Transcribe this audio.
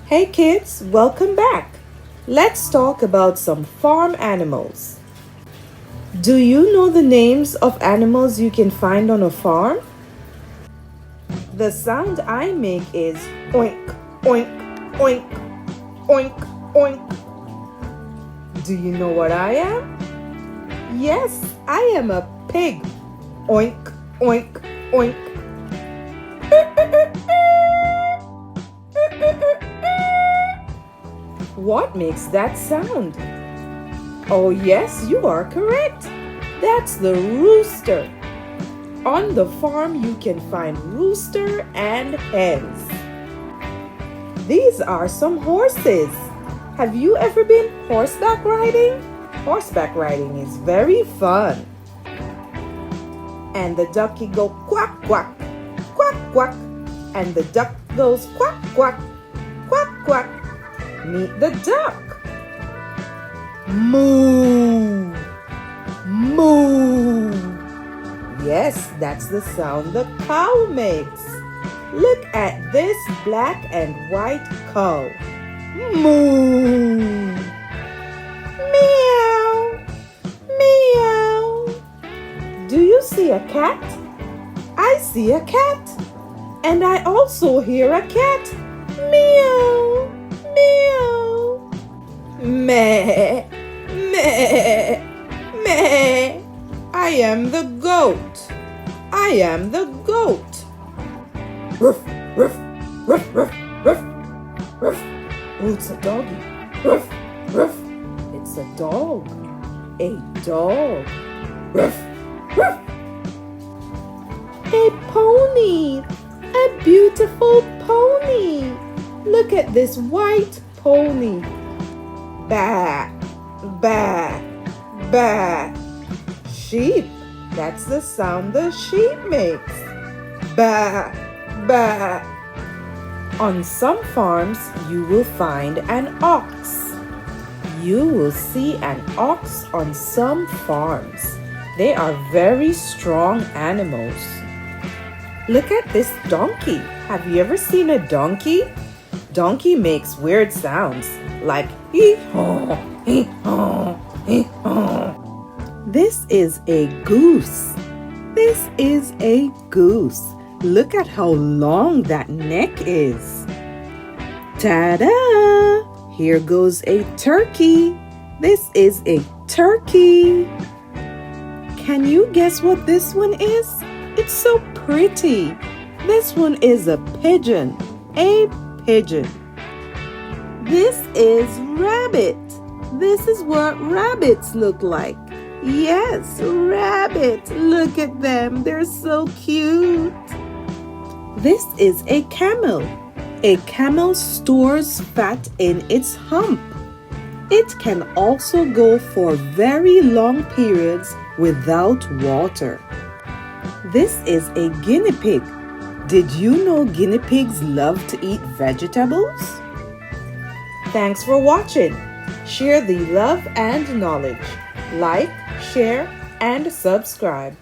Hey kids, welcome back. Let's talk about some farm animals. Do you know the names of animals you can find on a farm? The sound I make is oink, oink, oink, oink, oink. Do you know what I am? Yes, I am a pig. Oink, oink, oink. What makes that sound? Oh yes, you are correct. That's the rooster. On the farm you can find rooster and hens. These are some horses. Have you ever been horseback riding? Horseback riding is very fun. And the ducky go quack, quack, quack, quack. And the duck goes quack, quack, quack, quack. Meet the duck. Moo, moo. Yes, that's the sound the cow makes. Look at this black and white cow. Moo. Meow, meow. Do you see a cat? I see a cat. And I also hear a cat. Meow, meow. Meh, meh, meh. I am the goat. I am the goat. Ruff, ruff, ruff, ruff, ruff, ruff. Oh, it's a doggy. Ruff, ruff. It's a dog. A dog. Ruff, ruff. A pony. A beautiful pony. Look at this white pony. Bah, bah, bah. Sheep. That's the sound the sheep makes. Bah, bah. On some farms, you will find an ox. You will see an ox on some farms. They are very strong animals. Look at this donkey. Have you ever seen a donkey? Donkey makes weird sounds like hee-haw, hee-haw, hee-haw. This is a goose. This is a goose. Look at how long that neck is. Ta-da! Here goes a turkey. This is a turkey. Can you guess what this one is? It's so pretty. This one is a pigeon. A pigeon. This is rabbit. This is what rabbits look like. Yes, rabbit. Look at them. They're so cute. This is a camel. A camel stores fat in its hump. It can also go for very long periods without water. This is a guinea pig. Did you know guinea pigs love to eat vegetables? Thanks for watching. Share the love and knowledge. Like, share, and subscribe.